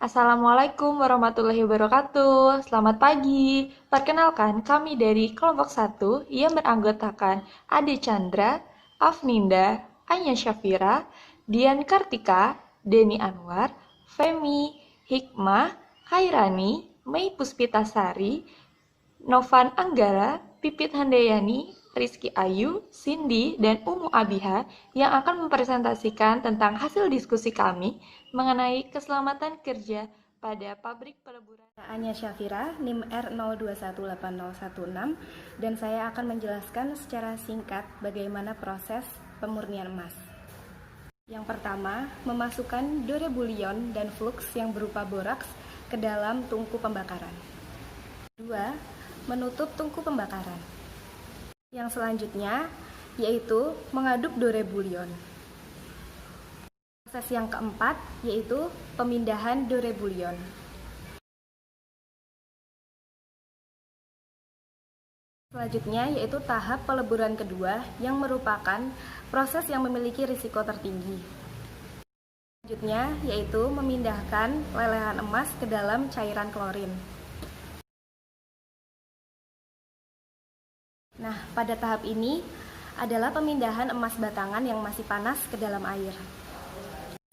Assalamualaikum warahmatullahi wabarakatuh. Selamat pagi. Perkenalkan, kami dari kelompok satu yang beranggotakan Ade Chandra, Afninda, Anya Syafira, Dian Kartika, Denny Anwar, Femi, Hikmah, Hairani, Mei Puspitasari, Novan Anggara, Pipit Handayani, Rizky Ayu, Cindy, dan Umu Abiha yang akan mempresentasikan tentang hasil diskusi kami mengenai keselamatan kerja pada pabrik peleburan. Anya Syafira, NIM R02180016, dan saya akan menjelaskan secara singkat bagaimana proses pemurnian emas. Yang pertama, memasukkan dorebulion dan flux yang berupa boraks ke dalam tungku pembakaran. Kedua, menutup tungku pembakaran. Yang selanjutnya yaitu mengaduk dorebulion. Proses yang keempat yaitu pemindahan dorebulion. Selanjutnya yaitu tahap peleburan kedua yang merupakan proses yang memiliki risiko tertinggi. Selanjutnya yaitu memindahkan lelehan emas ke dalam cairan klorin. Nah, pada tahap ini adalah pemindahan emas batangan yang masih panas ke dalam air.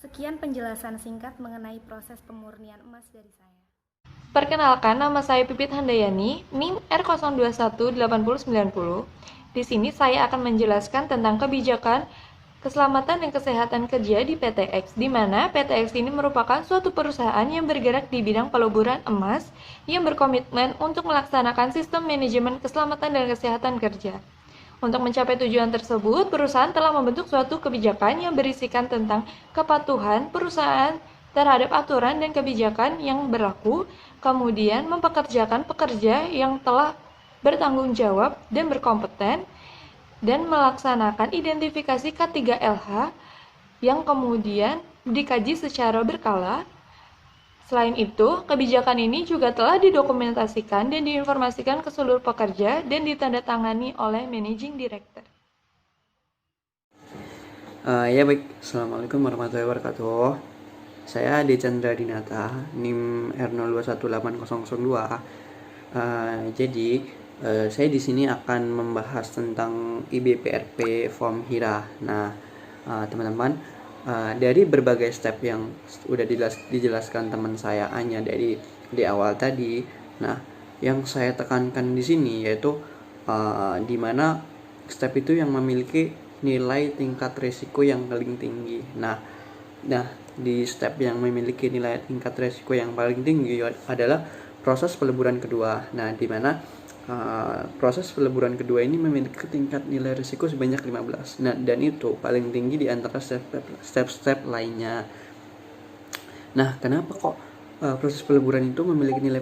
Sekian penjelasan singkat mengenai proses pemurnian emas dari saya. Perkenalkan, nama saya Pipit Handayani, NIM R02180090. Di sini saya akan menjelaskan tentang kebijakan keselamatan dan kesehatan kerja di PT X, di mana PT X ini merupakan suatu perusahaan yang bergerak di bidang peleburan emas yang berkomitmen untuk melaksanakan sistem manajemen keselamatan dan kesehatan kerja. Untuk mencapai tujuan tersebut, perusahaan telah membentuk suatu kebijakan yang berisikan tentang kepatuhan perusahaan terhadap aturan dan kebijakan yang berlaku, kemudian mempekerjakan pekerja yang telah bertanggung jawab dan berkompeten, dan melaksanakan identifikasi K3LH yang kemudian dikaji secara berkala. Selain itu, kebijakan ini juga telah didokumentasikan dan diinformasikan ke seluruh pekerja dan ditandatangani oleh Managing Director. Ya baik, Assalamualaikum warahmatullahi wabarakatuh. Saya Ade Chandra Dinata, NIM R02180002. Jadi saya di sini akan membahas tentang IBPRP Form HIRA. Nah, teman-teman, dari berbagai step yang sudah dijelaskan teman saya Anya di awal tadi, nah yang saya tekankan di sini yaitu di mana step itu yang memiliki nilai tingkat risiko yang paling tinggi. Nah, di step yang memiliki nilai tingkat risiko yang paling tinggi adalah proses peleburan kedua. Nah, di mana proses peleburan kedua ini memiliki tingkat nilai risiko sebanyak 15. Nah, dan itu paling tinggi di antara step-step lainnya. Nah, kenapa kok proses peleburan itu memiliki nilai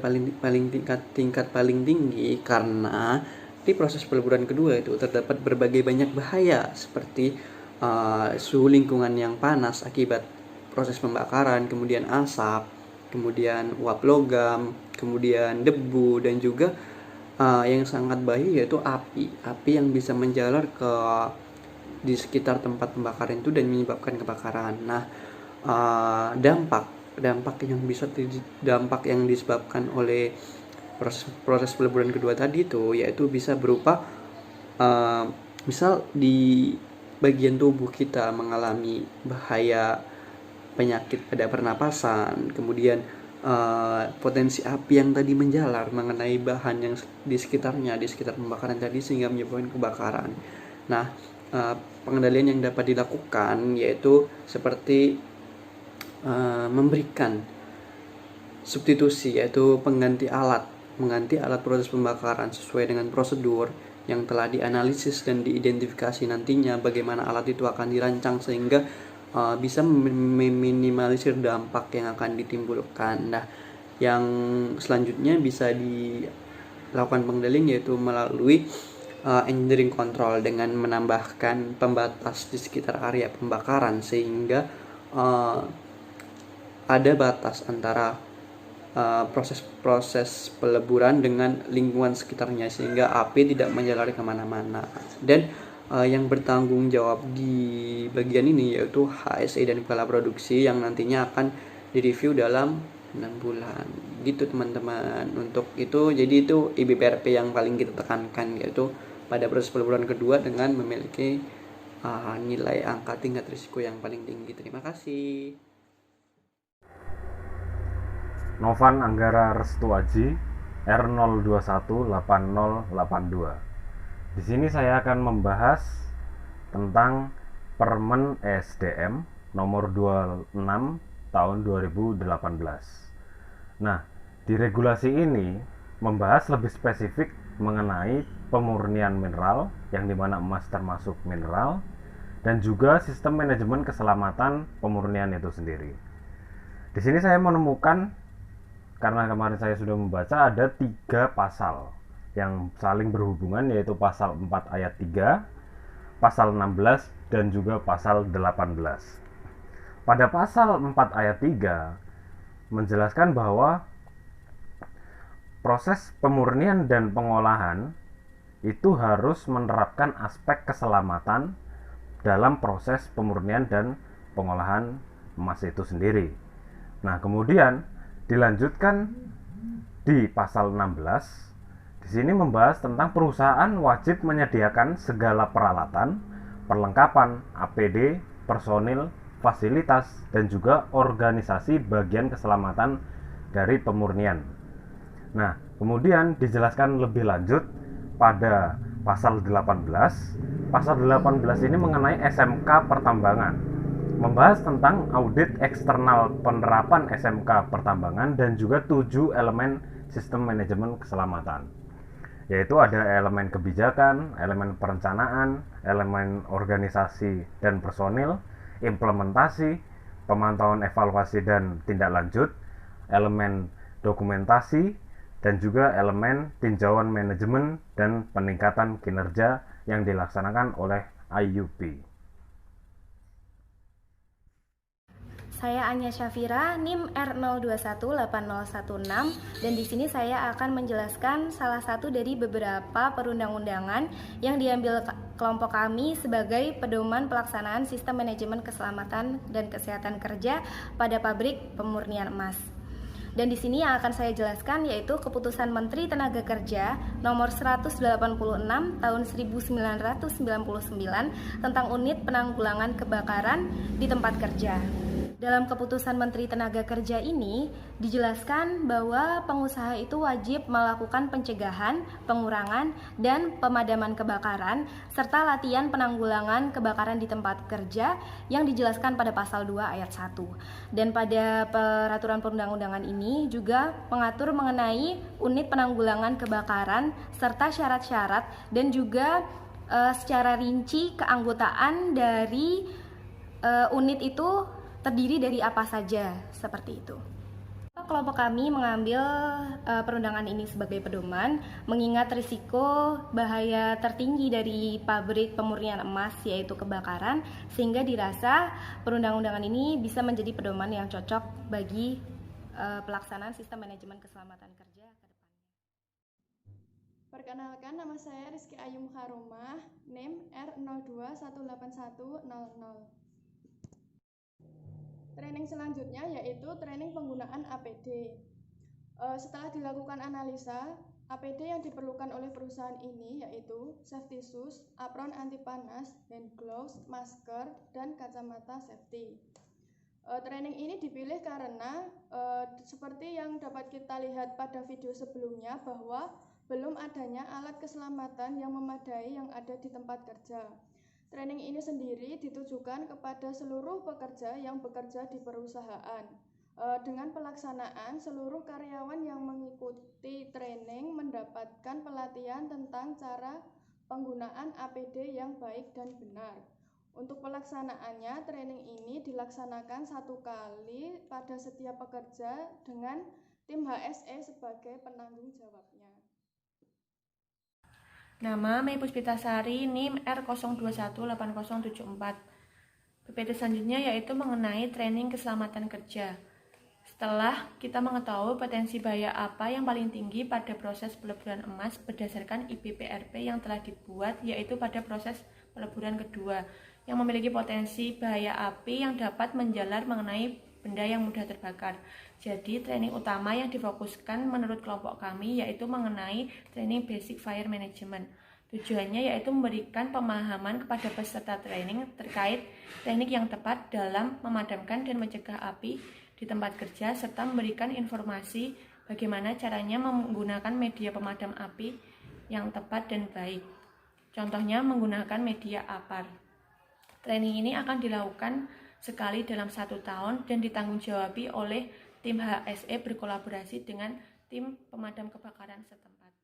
tingkat paling tinggi? Karena di proses peleburan kedua itu terdapat berbagai banyak bahaya seperti suhu lingkungan yang panas akibat proses pembakaran, kemudian asap, kemudian uap logam, kemudian debu, dan juga yang sangat bahaya yaitu api yang bisa menjalar di sekitar tempat pembakaran itu dan menyebabkan kebakaran. Nah, dampak yang disebabkan oleh proses peleburan kedua tadi itu yaitu bisa berupa misal di bagian tubuh kita mengalami bahaya penyakit pada pernapasan, kemudian potensi api yang tadi menjalar mengenai bahan yang di sekitar pembakaran tadi sehingga menyebabkan kebakaran. Nah, pengendalian yang dapat dilakukan yaitu seperti memberikan substitusi, yaitu mengganti alat proses pembakaran sesuai dengan prosedur yang telah dianalisis dan diidentifikasi nantinya bagaimana alat itu akan dirancang sehingga bisa meminimalisir dampak yang akan ditimbulkan. Nah, yang selanjutnya bisa dilakukan pengendalian yaitu melalui engineering control dengan menambahkan pembatas di sekitar area pembakaran sehingga ada batas antara proses peleburan dengan lingkungan sekitarnya sehingga api tidak menjalar kemana-mana. Dan yang bertanggung jawab di bagian ini yaitu HSE dan kepala produksi yang nantinya akan direview dalam 6 bulan gitu teman-teman. Untuk itu jadi itu IBPRP yang paling kita tekankan, yaitu pada proses peleburan kedua dengan memiliki nilai angka tingkat risiko yang paling tinggi. Terima kasih. Novan Anggara Restuaji, R0218082. Di sini saya akan membahas tentang Permen ESDM nomor 26 tahun 2018. Nah, di regulasi ini membahas lebih spesifik mengenai pemurnian mineral, yang dimana emas termasuk mineral, dan juga sistem manajemen keselamatan pemurnian itu sendiri. Di sini saya menemukan, karena kemarin saya sudah membaca, ada 3 pasal yang saling berhubungan, yaitu pasal 4 ayat 3, pasal 16, dan juga pasal 18. Pada pasal 4 ayat 3 menjelaskan bahwa proses pemurnian dan pengolahan itu harus menerapkan aspek keselamatan dalam proses pemurnian dan pengolahan emas itu sendiri. Nah, kemudian dilanjutkan di pasal 16. Di sini membahas tentang perusahaan wajib menyediakan segala peralatan, perlengkapan, APD, personil, fasilitas, dan juga organisasi bagian keselamatan dari pemurnian. Nah, kemudian dijelaskan lebih lanjut pada pasal 18. Pasal 18 ini mengenai SMK pertambangan, membahas tentang audit eksternal penerapan SMK pertambangan dan juga 7 elemen sistem manajemen keselamatan, yaitu ada elemen kebijakan, elemen perencanaan, elemen organisasi dan personil, implementasi, pemantauan evaluasi dan tindak lanjut, elemen dokumentasi, dan juga elemen tinjauan manajemen dan peningkatan kinerja yang dilaksanakan oleh IUP. Saya Anya Syafira, NIM R0218016, dan di sini saya akan menjelaskan salah satu dari beberapa perundang-undangan yang diambil kelompok kami sebagai pedoman pelaksanaan sistem manajemen keselamatan dan kesehatan kerja pada pabrik pemurnian emas. Dan di sini yang akan saya jelaskan yaitu Keputusan Menteri Tenaga Kerja nomor 186 tahun 1999 tentang Unit Penanggulangan Kebakaran di Tempat Kerja. Dalam Keputusan Menteri Tenaga Kerja ini dijelaskan bahwa pengusaha itu wajib melakukan pencegahan, pengurangan, dan pemadaman kebakaran serta latihan penanggulangan kebakaran di tempat kerja yang dijelaskan pada pasal 2 ayat 1. Dan pada peraturan perundang-undangan ini juga mengatur mengenai unit penanggulangan kebakaran serta syarat-syarat dan juga secara rinci keanggotaan dari unit itu terdiri dari apa saja, seperti itu. Kelompok kami mengambil perundangan ini sebagai pedoman, mengingat risiko bahaya tertinggi dari pabrik pemurnian emas yaitu kebakaran, sehingga dirasa perundang-undangan ini bisa menjadi pedoman yang cocok bagi pelaksanaan sistem manajemen keselamatan kerja ke depannya. Perkenalkan, nama saya Rizky Ayu Muharomah, NIM R02181000. Training selanjutnya yaitu training penggunaan APD. Setelah dilakukan analisa, APD yang diperlukan oleh perusahaan ini yaitu safety shoes, apron anti panas, hand gloves, masker, dan kacamata safety. Training ini dipilih karena seperti yang dapat kita lihat pada video sebelumnya bahwa belum adanya alat keselamatan yang memadai yang ada di tempat kerja. Training ini sendiri ditujukan kepada seluruh pekerja yang bekerja di perusahaan. Dengan pelaksanaan, seluruh karyawan yang mengikuti training mendapatkan pelatihan tentang cara penggunaan APD yang baik dan benar. Untuk pelaksanaannya, training ini dilaksanakan 1 kali pada setiap pekerja dengan tim HSE sebagai penanggung jawabnya. Nama Mei Puspitasari, NIM R02180074. PPT selanjutnya yaitu mengenai training keselamatan kerja. Setelah kita mengetahui potensi bahaya apa yang paling tinggi pada proses peleburan emas berdasarkan IBPRP yang telah dibuat, yaitu pada proses peleburan kedua, yang memiliki potensi bahaya api yang dapat menjalar mengenai benda yang mudah terbakar. Jadi training utama yang difokuskan menurut kelompok kami yaitu mengenai training basic fire management. Tujuannya yaitu memberikan pemahaman kepada peserta training terkait teknik yang tepat dalam memadamkan dan mencegah api di tempat kerja serta memberikan informasi bagaimana caranya menggunakan media pemadam api yang tepat dan baik. Contohnya menggunakan media APAR. Training ini akan dilakukan sekali dalam 1 tahun dan ditanggung-jawabi oleh tim HSE berkolaborasi dengan tim pemadam kebakaran setempat.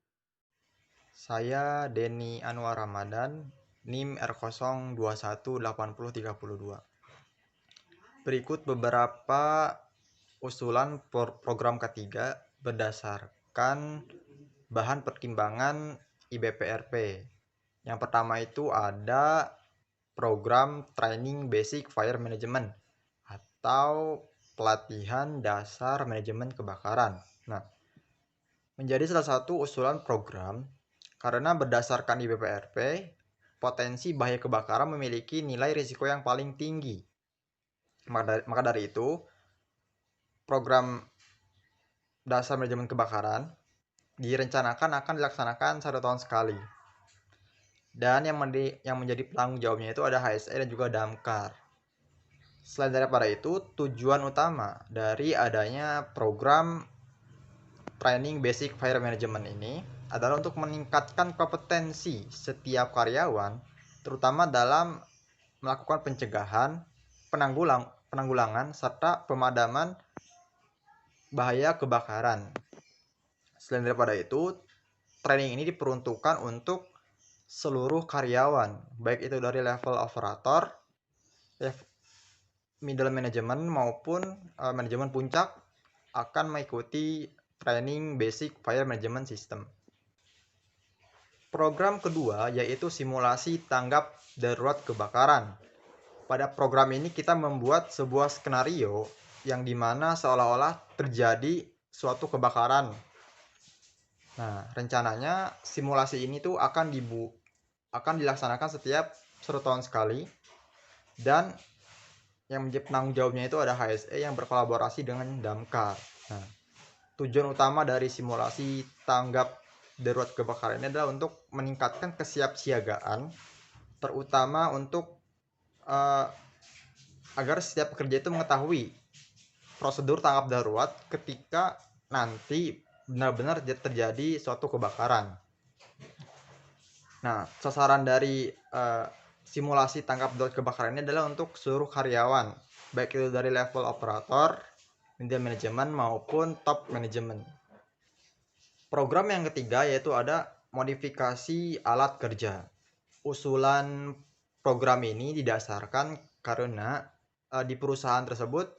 Saya Denny Anwar Ramadan, NIM R0218032. Berikut beberapa usulan program ketiga berdasarkan bahan pertimbangan IBPRP. Yang pertama itu ada program Training Basic Fire Management atau pelatihan dasar manajemen kebakaran. Nah, menjadi salah satu usulan program karena berdasarkan IBPRP, potensi bahaya kebakaran memiliki nilai risiko yang paling tinggi. Maka dari itu, program dasar manajemen kebakaran direncanakan akan dilaksanakan 1 tahun sekali. Dan yang menjadi penanggung jawabnya itu ada HSE dan juga Damkar. Selain daripada itu, tujuan utama dari adanya program Training Basic Fire Management ini adalah untuk meningkatkan kompetensi setiap karyawan, terutama dalam melakukan pencegahan, penanggulangan, serta pemadaman bahaya kebakaran. Selain daripada itu, training ini diperuntukkan untuk seluruh karyawan, baik itu dari level operator, middle management maupun manajemen puncak akan mengikuti training basic fire management system. Program kedua yaitu simulasi tanggap darurat kebakaran. Pada program ini kita membuat sebuah skenario yang dimana seolah-olah terjadi suatu kebakaran. Nah, rencananya simulasi ini tuh akan dilaksanakan setiap 1 tahun sekali, dan yang menjadi penanggung jawabnya itu ada HSE yang berkolaborasi dengan Damkar. Nah, tujuan utama dari simulasi tanggap darurat kebakaran ini adalah untuk meningkatkan kesiapsiagaan, terutama untuk agar setiap pekerja itu mengetahui prosedur tanggap darurat ketika nanti benar-benar terjadi suatu kebakaran. Nah, sasaran dari simulasi tanggap darurat kebakaran ini adalah untuk seluruh karyawan, baik itu dari level operator, middle management maupun top management. Program yang ketiga yaitu ada modifikasi alat kerja. Usulan program ini didasarkan karena di perusahaan tersebut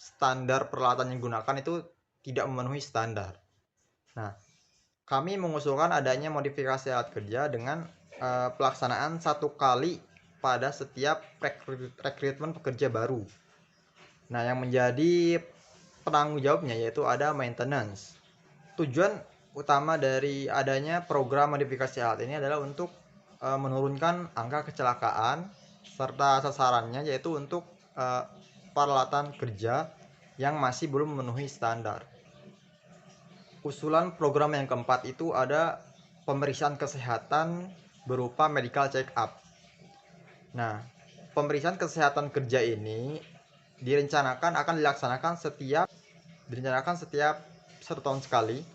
standar peralatan yang digunakan itu tidak memenuhi standar. Nah, kami mengusulkan adanya modifikasi alat kerja dengan pelaksanaan 1 kali pada setiap rekrutmen pekerja baru. Nah, yang menjadi penanggung jawabnya yaitu ada maintenance. Tujuan utama dari adanya program modifikasi alat ini adalah untuk menurunkan angka kecelakaan, serta sasarannya yaitu untuk peralatan kerja yang masih belum memenuhi standar. Usulan program yang keempat itu ada pemeriksaan kesehatan berupa medical check up. Nah, pemeriksaan kesehatan kerja ini direncanakan akan dilaksanakan setiap 1 tahun sekali,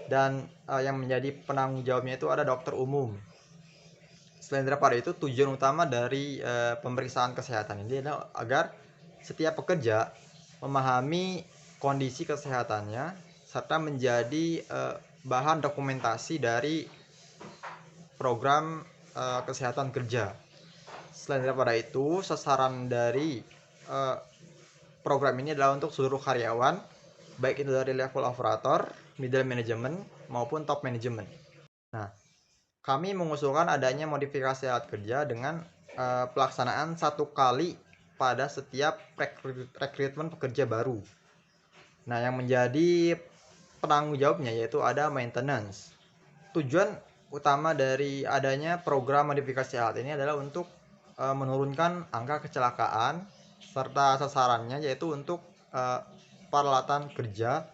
dan yang menjadi penanggung jawabnya itu ada dokter umum. Selain daripada itu, tujuan utama dari pemeriksaan kesehatan ini adalah agar setiap pekerja memahami kondisi kesehatannya serta menjadi bahan dokumentasi dari program kesehatan kerja. Selain daripada itu, sasaran dari program ini adalah untuk seluruh karyawan, baik itu dari level operator, middle management maupun top management. Nah, kami mengusulkan adanya modifikasi alat kerja dengan pelaksanaan 1 kali pada setiap rekrutmen pekerja baru. Nah, yang menjadi penanggung jawabnya yaitu ada maintenance. Tujuan utama dari adanya program modifikasi alat ini adalah untuk menurunkan angka kecelakaan, serta sasarannya yaitu untuk peralatan kerja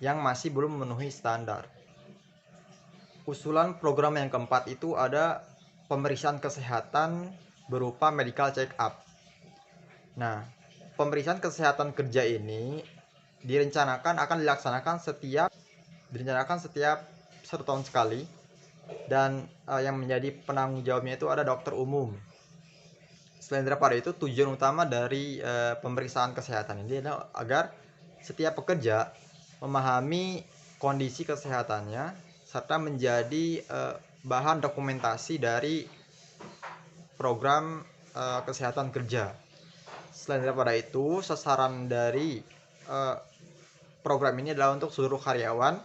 yang masih belum memenuhi standar. Usulan program yang keempat itu ada pemeriksaan kesehatan berupa medical check up. Nah, pemeriksaan kesehatan kerja ini direncanakan akan dilaksanakan setiap 1 tahun sekali, dan yang menjadi penanggung jawabnya itu ada dokter umum. Selain daripada itu, tujuan utama dari pemeriksaan kesehatan ini adalah agar setiap pekerja memahami kondisi kesehatannya serta menjadi bahan dokumentasi dari program kesehatan kerja. Selain daripada itu, sasaran dari program ini adalah untuk seluruh karyawan,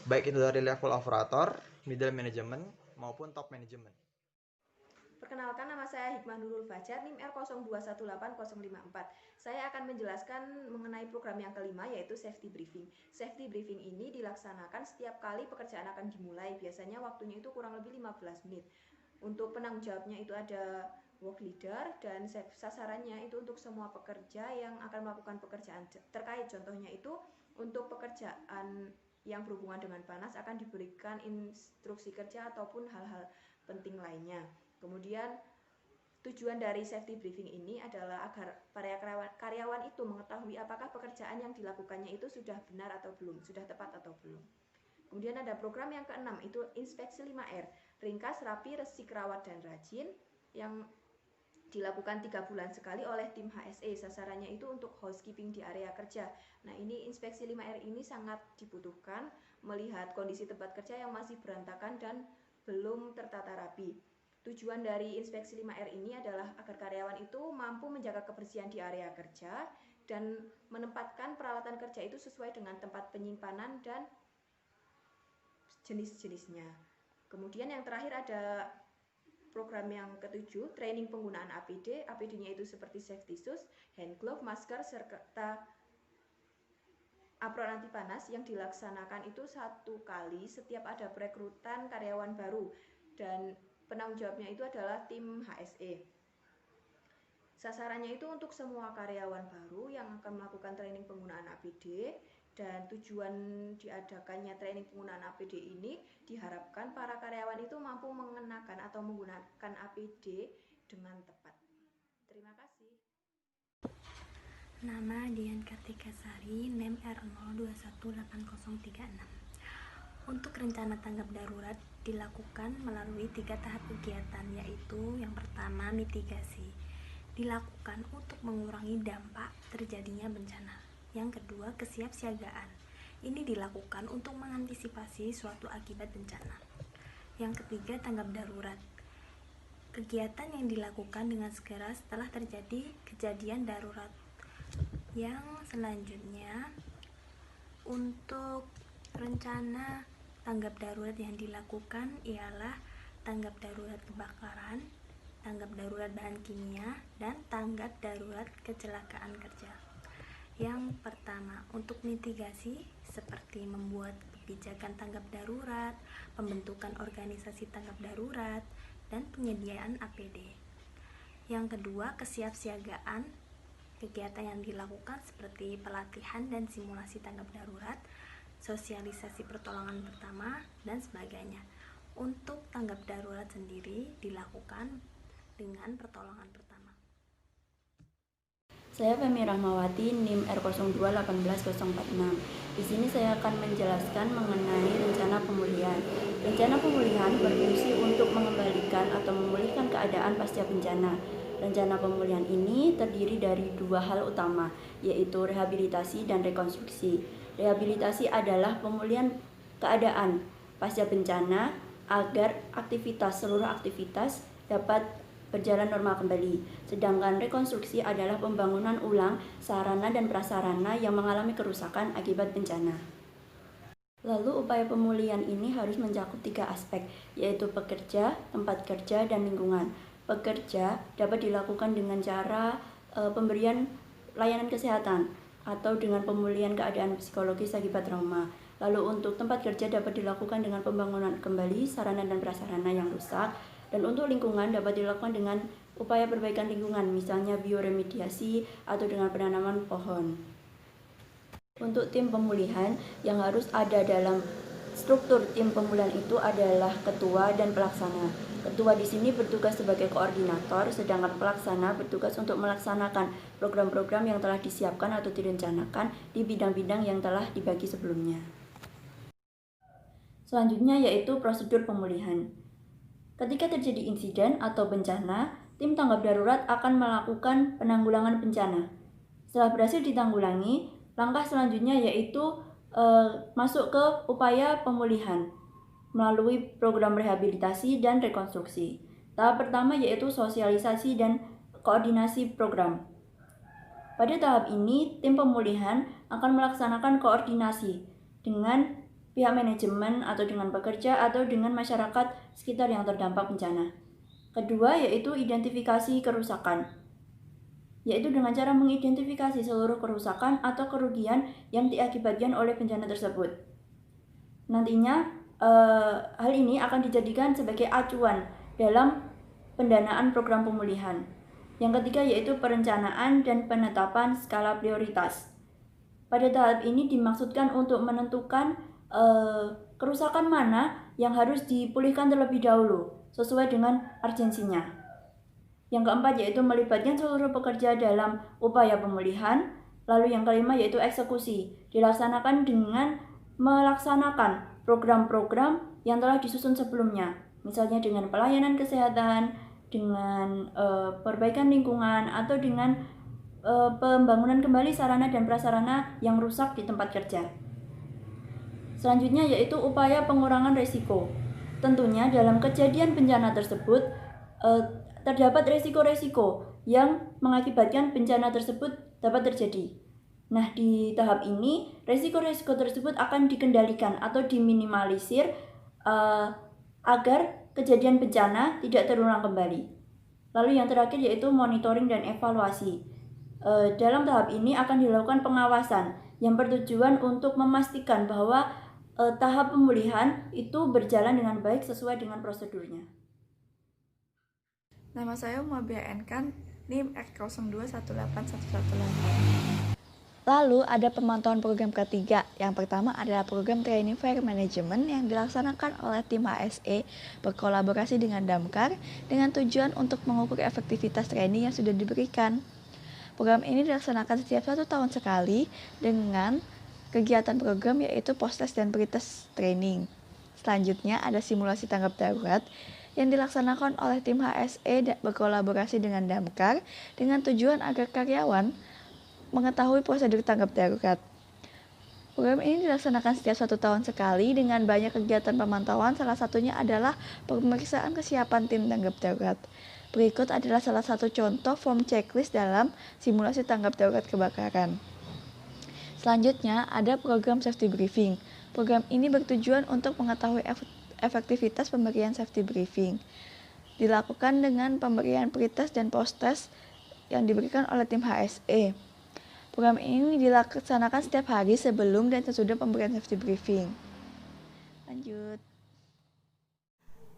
baik itu dari level operator, middle management, maupun top management. Perkenalkan, nama saya Hikmah Nurul Fajar, NIM R02181054. Saya akan menjelaskan mengenai program yang kelima, yaitu safety briefing. Safety briefing ini dilaksanakan setiap kali pekerjaan akan dimulai. Biasanya waktunya itu kurang lebih 15 menit. Untuk penanggung jawabnya itu ada work leader, dan sasarannya itu untuk semua pekerja yang akan melakukan pekerjaan terkait. Contohnya itu untuk pekerjaan yang berhubungan dengan panas akan diberikan instruksi kerja ataupun hal-hal penting lainnya. Kemudian tujuan dari safety briefing ini adalah agar para karyawan itu mengetahui apakah pekerjaan yang dilakukannya itu sudah benar atau belum, sudah tepat atau belum. Kemudian ada program yang keenam, itu inspeksi 5R, ringkas, rapi, resik, rawat, dan rajin, yang dilakukan 3 bulan sekali oleh tim HSE. Sasarannya itu untuk housekeeping di area kerja. Nah, ini inspeksi 5R ini sangat dibutuhkan melihat kondisi tempat kerja yang masih berantakan dan belum tertata rapi. Tujuan dari inspeksi 5R ini adalah agar karyawan itu mampu menjaga kebersihan di area kerja dan menempatkan peralatan kerja itu sesuai dengan tempat penyimpanan dan jenis-jenisnya. Kemudian yang terakhir ada program yang ketujuh, training penggunaan APD. APD-nya itu seperti safety shoes, hand glove, masker, serta apron anti panas yang dilaksanakan itu 1 kali setiap ada perekrutan karyawan baru, dan penanggung jawabnya itu adalah tim HSE. Sasarannya itu untuk semua karyawan baru yang akan melakukan training penggunaan APD, dan tujuan diadakannya training penggunaan APD ini diharapkan para karyawan itu mampu mengenakan atau menggunakan APD dengan tepat. Terima kasih. Nama Dian Kartika Sari, NIM R02181036. Untuk rencana tanggap darurat dilakukan melalui 3 tahap kegiatan, yaitu yang pertama mitigasi, dilakukan untuk mengurangi dampak terjadinya bencana. Yang kedua, kesiapsiagaan, ini dilakukan untuk mengantisipasi suatu akibat bencana. Yang ketiga, tanggap darurat, kegiatan yang dilakukan dengan segera setelah terjadi kejadian darurat. Yang selanjutnya, untuk rencana tanggap darurat yang dilakukan ialah tanggap darurat kebakaran, tanggap darurat bahan kimia, dan tanggap darurat kecelakaan kerja. Yang pertama, untuk mitigasi seperti membuat kebijakan tanggap darurat, pembentukan organisasi tanggap darurat, dan penyediaan APD. Yang kedua, kesiapsiagaan, kegiatan yang dilakukan seperti pelatihan dan simulasi tanggap darurat, sosialisasi pertolongan pertama, dan sebagainya. Untuk tanggap darurat sendiri dilakukan dengan pertolongan pertama. Saya Femi Rahmawati, NIM R02181046. Di sini saya akan menjelaskan mengenai rencana pemulihan. Rencana pemulihan berfungsi untuk mengembalikan atau memulihkan keadaan pasca bencana. Rencana pemulihan ini terdiri dari 2 hal utama, yaitu rehabilitasi dan rekonstruksi. Rehabilitasi adalah pemulihan keadaan pasca bencana agar seluruh aktivitas dapat berjalan normal kembali. Sedangkan rekonstruksi adalah pembangunan ulang sarana dan prasarana yang mengalami kerusakan akibat bencana. Lalu upaya pemulihan ini harus mencakup 3 aspek, yaitu pekerja, tempat kerja, dan lingkungan. Pekerja dapat dilakukan dengan cara pemberian layanan kesehatan atau dengan pemulihan keadaan psikologis akibat trauma. Lalu untuk tempat kerja dapat dilakukan dengan pembangunan kembali sarana dan prasarana yang rusak, dan untuk lingkungan dapat dilakukan dengan upaya perbaikan lingkungan, misalnya bioremediasi atau dengan penanaman pohon. Untuk tim pemulihan yang harus ada dalam struktur tim pemulihan itu adalah ketua dan pelaksana. Ketua di sini bertugas sebagai koordinator, sedangkan pelaksana bertugas untuk melaksanakan program-program yang telah disiapkan atau direncanakan di bidang-bidang yang telah dibagi sebelumnya. Selanjutnya yaitu prosedur pemulihan. Ketika terjadi insiden atau bencana, tim tanggap darurat akan melakukan penanggulangan bencana. Setelah berhasil ditanggulangi, langkah selanjutnya yaitu masuk ke upaya pemulihan melalui program rehabilitasi dan rekonstruksi. Tahap pertama yaitu sosialisasi dan koordinasi program. Pada tahap ini, tim pemulihan akan melaksanakan koordinasi dengan pihak manajemen atau dengan pekerja atau dengan masyarakat sekitar yang terdampak bencana. Kedua yaitu identifikasi kerusakan, yaitu dengan cara mengidentifikasi seluruh kerusakan atau kerugian yang diakibatkan oleh bencana tersebut. Nantinya hal ini akan dijadikan sebagai acuan dalam pendanaan program pemulihan. Yang ketiga yaitu perencanaan dan penetapan skala prioritas. Pada tahap ini dimaksudkan untuk menentukan kerusakan mana yang harus dipulihkan terlebih dahulu sesuai dengan urgensinya. Yang keempat yaitu melibatkan seluruh pekerja dalam upaya pemulihan. Lalu yang kelima yaitu eksekusi, dilaksanakan dengan melaksanakan program-program yang telah disusun sebelumnya, misalnya dengan pelayanan kesehatan, dengan perbaikan lingkungan, atau dengan pembangunan kembali sarana dan prasarana yang rusak di tempat kerja. Selanjutnya yaitu upaya pengurangan risiko. Tentunya dalam kejadian bencana tersebut terdapat risiko-risiko yang mengakibatkan bencana tersebut dapat terjadi. Nah, di tahap ini risiko-risiko tersebut akan dikendalikan atau diminimalisir agar kejadian bencana tidak terulang kembali. Lalu yang terakhir yaitu monitoring dan evaluasi. Dalam tahap ini akan dilakukan pengawasan yang bertujuan untuk memastikan bahwa tahap pemulihan itu berjalan dengan baik sesuai dengan prosedurnya. Nama saya Umabia Enkan, NIM R02181118. Lalu ada pemantauan program ketiga. Yang pertama adalah program Training Fair Management yang dilaksanakan oleh tim HSE berkolaborasi dengan Damkar dengan tujuan untuk mengukur efektivitas training yang sudah diberikan. Program ini dilaksanakan setiap 1 tahun sekali dengan kegiatan program yaitu post-test dan pre-test training. Selanjutnya ada simulasi tanggap darurat yang dilaksanakan oleh tim HSE berkolaborasi dengan Damkar dengan tujuan agar karyawan mengetahui prosedur tanggap darurat. Program ini dilaksanakan setiap 1 tahun sekali dengan banyak kegiatan pemantauan, salah satunya adalah pemeriksaan kesiapan tim tanggap darurat. Berikut adalah salah satu contoh form checklist dalam simulasi tanggap darurat kebakaran. Selanjutnya ada program safety briefing. Program ini bertujuan untuk mengetahui efektivitas pemberian safety briefing. Dilakukan dengan pemberian pre-test dan post-test yang diberikan oleh tim HSE. Program ini dilaksanakan setiap hari sebelum dan sesudah pemberian safety briefing. Lanjut.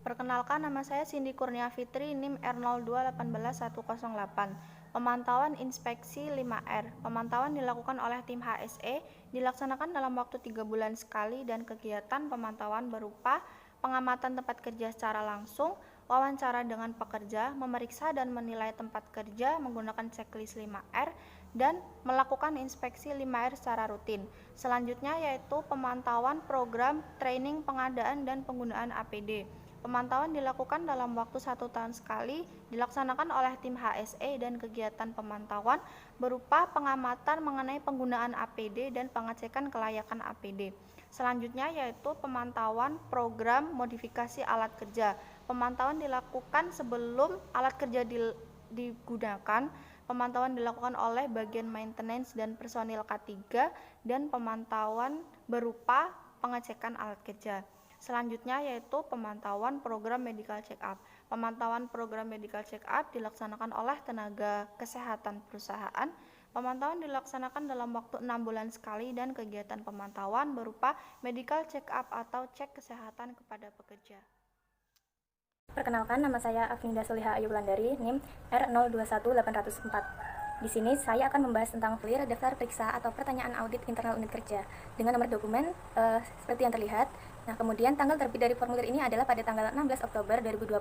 Perkenalkan, nama saya Cindy Kurnia Fitri, NIM R0218108. Pemantauan inspeksi 5R. Pemantauan dilakukan oleh tim HSE, dilaksanakan dalam waktu 3 bulan sekali dan kegiatan pemantauan berupa pengamatan tempat kerja secara langsung, wawancara dengan pekerja, memeriksa dan menilai tempat kerja menggunakan checklist 5R, dan melakukan inspeksi 5R secara rutin. Selanjutnya yaitu pemantauan program training pengadaan dan penggunaan APD. Pemantauan dilakukan dalam waktu 1 tahun sekali, dilaksanakan oleh tim HSE dan kegiatan pemantauan berupa pengamatan mengenai penggunaan APD dan pengecekan kelayakan APD. Selanjutnya yaitu pemantauan program modifikasi alat kerja. Pemantauan dilakukan sebelum alat kerja digunakan. Pemantauan dilakukan oleh bagian maintenance dan personil K3 dan pemantauan berupa pengecekan alat kerja. Selanjutnya yaitu pemantauan program medical check up. Pemantauan program medical check up dilaksanakan oleh tenaga kesehatan perusahaan. Pemantauan dilaksanakan dalam waktu 6 bulan sekali dan kegiatan pemantauan berupa medical check up atau cek kesehatan kepada pekerja. Perkenalkan, nama saya Afninda Soliha Ayu Wulandari, NIM R021804. Di sini saya akan membahas tentang clear daftar periksa atau pertanyaan audit internal unit kerja dengan nomor dokumen seperti yang terlihat. Nah, kemudian tanggal terbit dari formulir ini adalah pada tanggal 16 Oktober 2020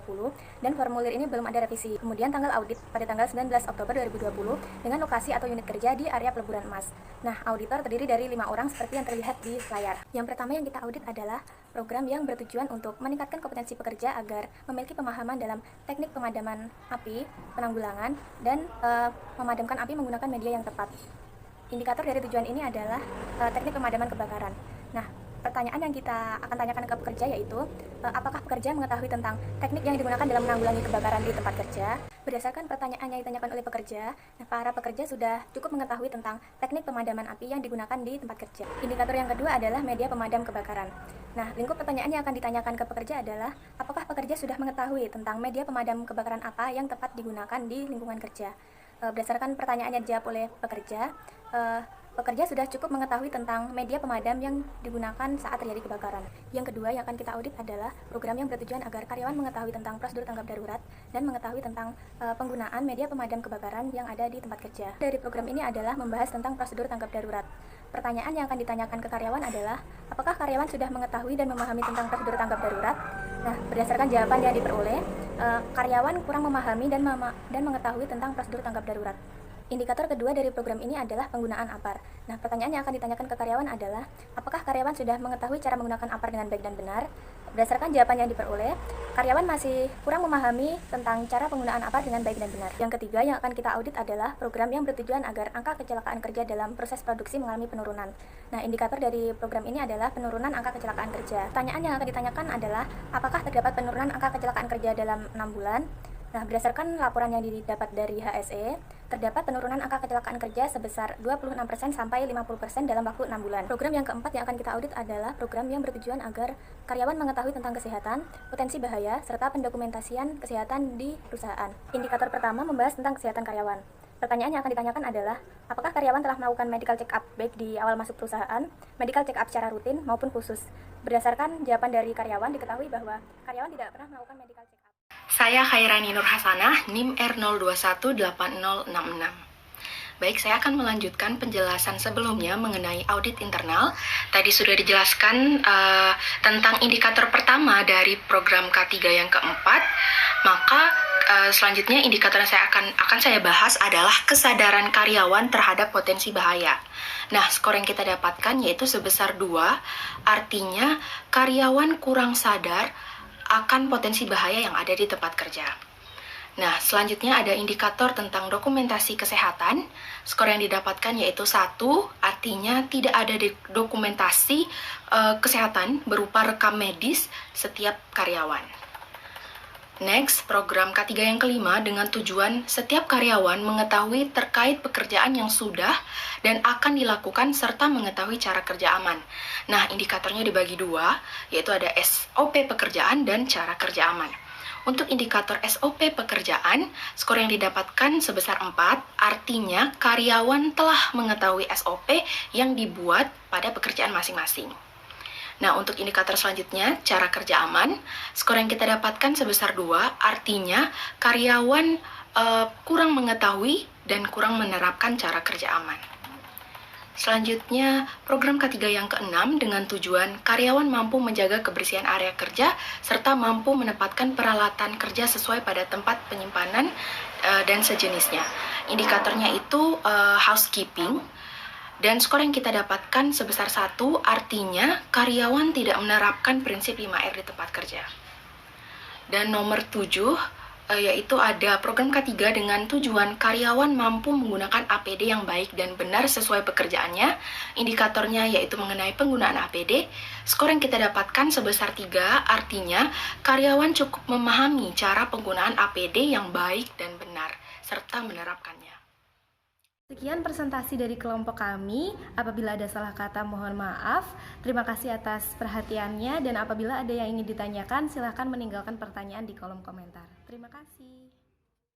dan formulir ini belum ada revisi. Kemudian tanggal audit pada tanggal 19 Oktober 2020 dengan lokasi atau unit kerja di area Peleburan Emas. Nah, auditor terdiri dari 5 orang seperti yang terlihat di layar. Yang pertama yang kita audit adalah program yang bertujuan untuk meningkatkan kompetensi pekerja agar memiliki pemahaman dalam teknik pemadaman api, penanggulangan, dan memadamkan api menggunakan media yang tepat. Indikator dari tujuan ini adalah teknik pemadaman kebakaran. Nah, pertanyaan yang kita akan tanyakan ke pekerja yaitu apakah pekerja mengetahui tentang teknik yang digunakan dalam menanggulangi kebakaran di tempat kerja. Berdasarkan pertanyaan yang ditanyakan oleh pekerja, para pekerja sudah cukup mengetahui tentang teknik pemadaman api yang digunakan di tempat kerja. Indikator yang kedua adalah media pemadam kebakaran. Nah, lingkup pertanyaan yang akan ditanyakan ke pekerja adalah apakah pekerja sudah mengetahui tentang media pemadam kebakaran apa yang tepat digunakan di lingkungan kerja. Berdasarkan pertanyaan yang dijawab oleh pekerja, pekerja sudah cukup mengetahui tentang media pemadam yang digunakan saat terjadi kebakaran. Yang kedua yang akan kita audit adalah program yang bertujuan agar karyawan mengetahui tentang prosedur tanggap darurat dan mengetahui tentang penggunaan media pemadam kebakaran yang ada di tempat kerja. Dari program ini adalah membahas tentang prosedur tanggap darurat. Pertanyaan yang akan ditanyakan ke karyawan adalah apakah karyawan sudah mengetahui dan memahami tentang prosedur tanggap darurat? Nah, berdasarkan jawaban yang diperoleh, karyawan kurang memahami dan mengetahui tentang prosedur tanggap darurat. Indikator kedua dari program ini adalah penggunaan APAR. Nah, pertanyaan yang akan ditanyakan ke karyawan adalah apakah karyawan sudah mengetahui cara menggunakan APAR dengan baik dan benar? Berdasarkan jawaban yang diperoleh, karyawan masih kurang memahami tentang cara penggunaan APAR dengan baik dan benar. Yang ketiga yang akan kita audit adalah program yang bertujuan agar angka kecelakaan kerja dalam proses produksi mengalami penurunan. Nah, indikator dari program ini adalah penurunan angka kecelakaan kerja. Pertanyaan yang akan ditanyakan adalah apakah terdapat penurunan angka kecelakaan kerja dalam 6 bulan? Nah, berdasarkan laporan yang didapat dari HSE, terdapat penurunan angka kecelakaan kerja sebesar 26% sampai 50% dalam waktu 6 bulan. Program yang keempat yang akan kita audit adalah program yang bertujuan agar karyawan mengetahui tentang kesehatan, potensi bahaya, serta pendokumentasian kesehatan di perusahaan. Indikator pertama membahas tentang kesehatan karyawan. Pertanyaan yang akan ditanyakan adalah, apakah karyawan telah melakukan medical check-up baik di awal masuk perusahaan, medical check-up secara rutin maupun khusus. Berdasarkan jawaban dari karyawan, diketahui bahwa karyawan tidak pernah melakukan medical check-up. Saya Khairani Nur Hasanah, NIM R02180066. Baik, saya akan melanjutkan penjelasan sebelumnya mengenai audit internal. Tadi sudah dijelaskan tentang indikator pertama dari program K3 yang keempat. Maka selanjutnya indikator yang akan saya bahas adalah kesadaran karyawan terhadap potensi bahaya. Nah, skor yang kita dapatkan yaitu sebesar 2, artinya karyawan kurang sadar akan potensi bahaya yang ada di tempat kerja. Nah, selanjutnya ada indikator tentang dokumentasi kesehatan. Skor yang didapatkan yaitu 1, artinya tidak ada dokumentasi kesehatan berupa rekam medis setiap karyawan. Next, program K3 yang kelima dengan tujuan setiap karyawan mengetahui terkait pekerjaan yang sudah dan akan dilakukan serta mengetahui cara kerja aman. Nah, indikatornya dibagi 2, yaitu ada SOP pekerjaan dan cara kerja aman. Untuk indikator SOP pekerjaan, skor yang didapatkan sebesar 4, artinya karyawan telah mengetahui SOP yang dibuat pada pekerjaan masing-masing. Nah, untuk indikator selanjutnya, cara kerja aman, skor yang kita dapatkan sebesar 2, artinya karyawan kurang mengetahui dan kurang menerapkan cara kerja aman. Selanjutnya, program K3 yang ke-6 dengan tujuan karyawan mampu menjaga kebersihan area kerja serta mampu menempatkan peralatan kerja sesuai pada tempat penyimpanan dan sejenisnya. Indikatornya itu housekeeping. Dan skor yang kita dapatkan sebesar 1, artinya karyawan tidak menerapkan prinsip 5R di tempat kerja. Dan nomor 7, yaitu ada program K3 dengan tujuan karyawan mampu menggunakan APD yang baik dan benar sesuai pekerjaannya. Indikatornya yaitu mengenai penggunaan APD. Skor yang kita dapatkan sebesar 3, artinya karyawan cukup memahami cara penggunaan APD yang baik dan benar, serta menerapkannya. Sekian presentasi dari kelompok kami. Apabila ada salah kata mohon maaf. Terima kasih atas perhatiannya dan apabila ada yang ingin ditanyakan silahkan meninggalkan pertanyaan di kolom komentar. Terima kasih.